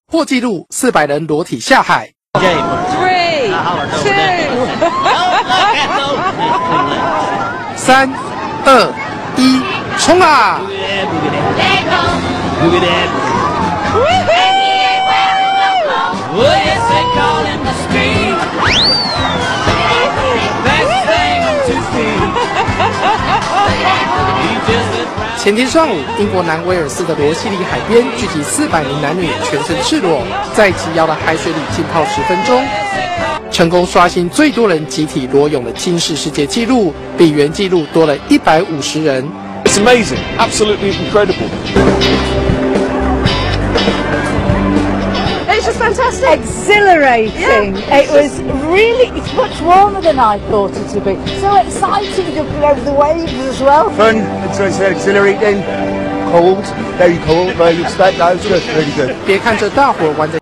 破纪录400人裸体下海。 3, 2 3、2、1，冲啊！ 前天上午，英国南威尔斯的罗西里海边聚集400名男女，全身赤裸，在急腰的海水里浸泡10分钟，成功刷新最多人集体裸泳的金氏世界纪录，比原纪录多了150人。It's amazing, absolutely incredible. It's just fantastic. Exhilarating. Yeah. It was really, it's much warmer than I thought it would be. So exciting jumping over the waves as well. Fun, it's exhilarating, cold, very you expect that. It was good, really good. 别看这大伙玩着